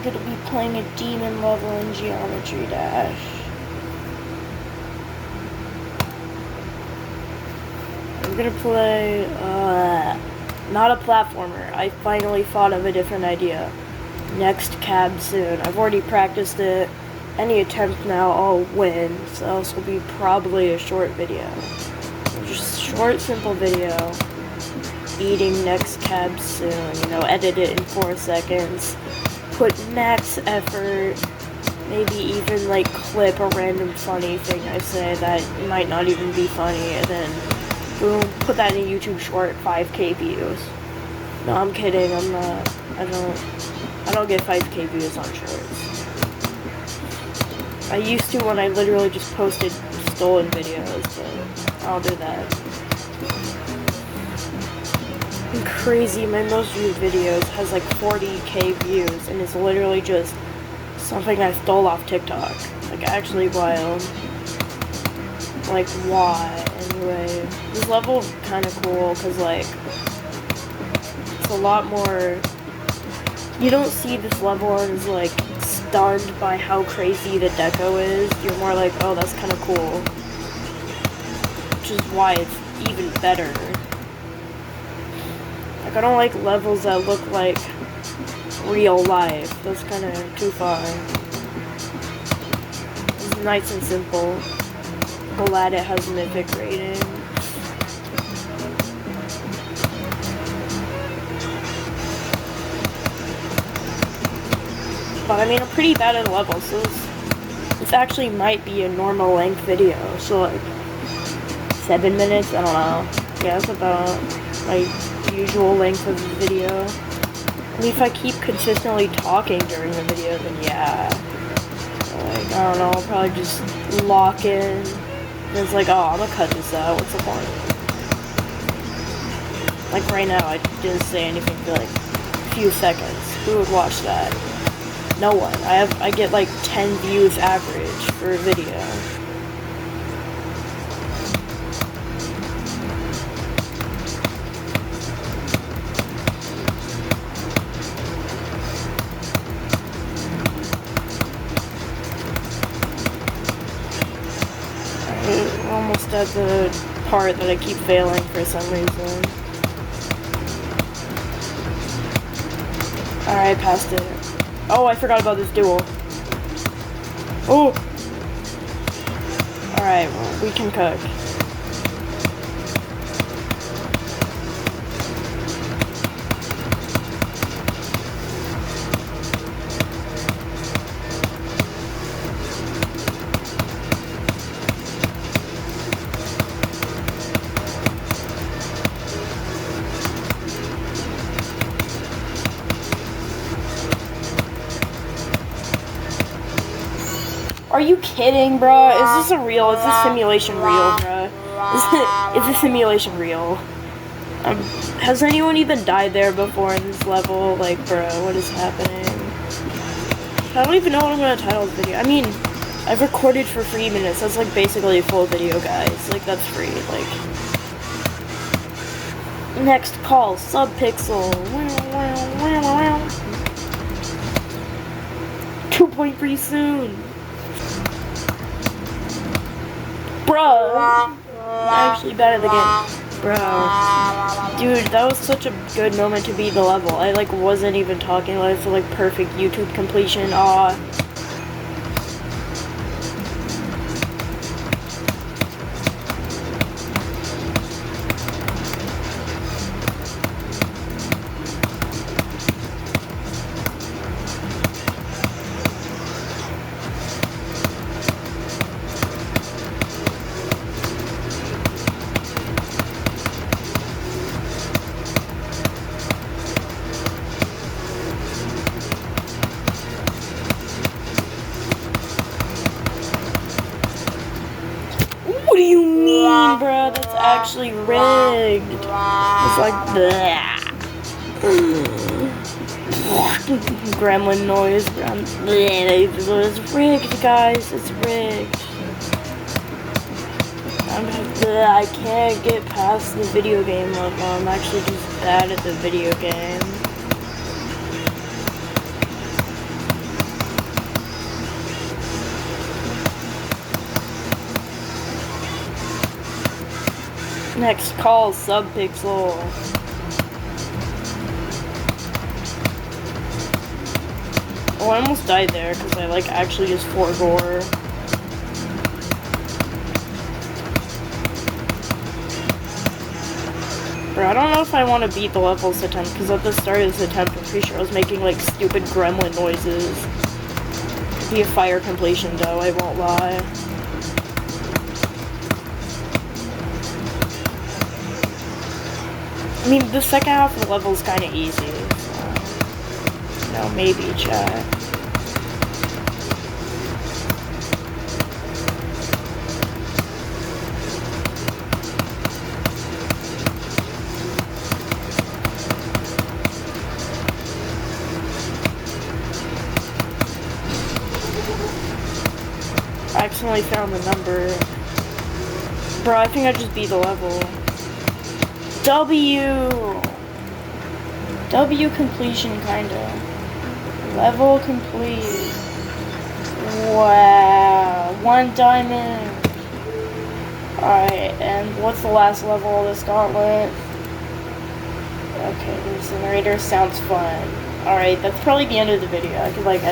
gonna be playing a demon level in Geometry Dash. I'm gonna play, not a platformer. I finally thought of a different idea. Next cab soon. I've already practiced it. Any attempt now, I'll win. So this will be probably a short video. Just short, simple video. Eating next cab soon. You know, edit it in 4 seconds. Put max effort. Maybe even like clip a random funny thing I say that might not even be funny, and then boom, put that in a YouTube short, 5K views. No, I'm kidding. I'm not. I don't get 5K views on shorts. I used to when I literally just posted stolen videos, but I'll do that. And crazy, my most viewed videos has like 40K views and it's literally just something I stole off TikTok. Like, actually wild. Like, why? Anyway, this level is kind of cool because, like, it's a lot more. You don't see this level and is like stunned by how crazy the deco is. You're more like, oh, that's kind of cool. Which is why it's even better. Like, I don't like levels that look like real life. That's kind of too far. It's nice and simple. Glad it has mythic rating. But I mean, I'm pretty bad at levels, so this actually might be a normal length video. So like 7 minutes, I don't know. Yeah, that's about my usual length of the video. I mean, if I keep consistently talking during the video, then yeah. Like, I don't know, I'll probably just lock in. And it's like, oh, I'm gonna cut this out. What's the point? Like right now, I didn't say anything for like a few seconds. Who would watch that? No one. I get like 10 views average for a video. We're almost at the part that I keep failing for some reason. Alright, passed it. Oh, I forgot about this duel. Oh! Alright, well, we can cook. Are you kidding, bro? Is this is this simulation real, bro? Is this simulation real? Has anyone even died there before in this level? Like, bro, what is happening? I don't even know what I'm gonna title this video. I mean, I've recorded for 3 minutes. That's like basically a full video, guys. Like, that's free. Like, next call, Subpixel. 2.3 soon. Bro, I'm actually bad at the game. Bro, dude, that was such a good moment to beat the level. I like wasn't even talking about it for like perfect YouTube completion. Aw. What do you mean, bro? That's actually rigged. It's like bleh. Gremlin noise. It's rigged, guys. It's rigged. I can't get past the video game level. I'm actually just bad at the video game. Next call, Subpixel. Oh, I almost died there because I like actually just foregore. Bro, I don't know if I want to beat the levels attempt because at the start of this attempt, I'm pretty sure I was making like stupid gremlin noises. Could be a fire completion though, I won't lie. I mean, the second half of the level is kind of easy, so, no, maybe, chat. I accidentally found the number. Bro, I think I just beat the level. W completion, kinda. Level complete. Wow. 1 diamond. Alright, and what's the last level of this gauntlet? Okay, the incinerator sounds fun. Alright, that's probably the end of the video. I could like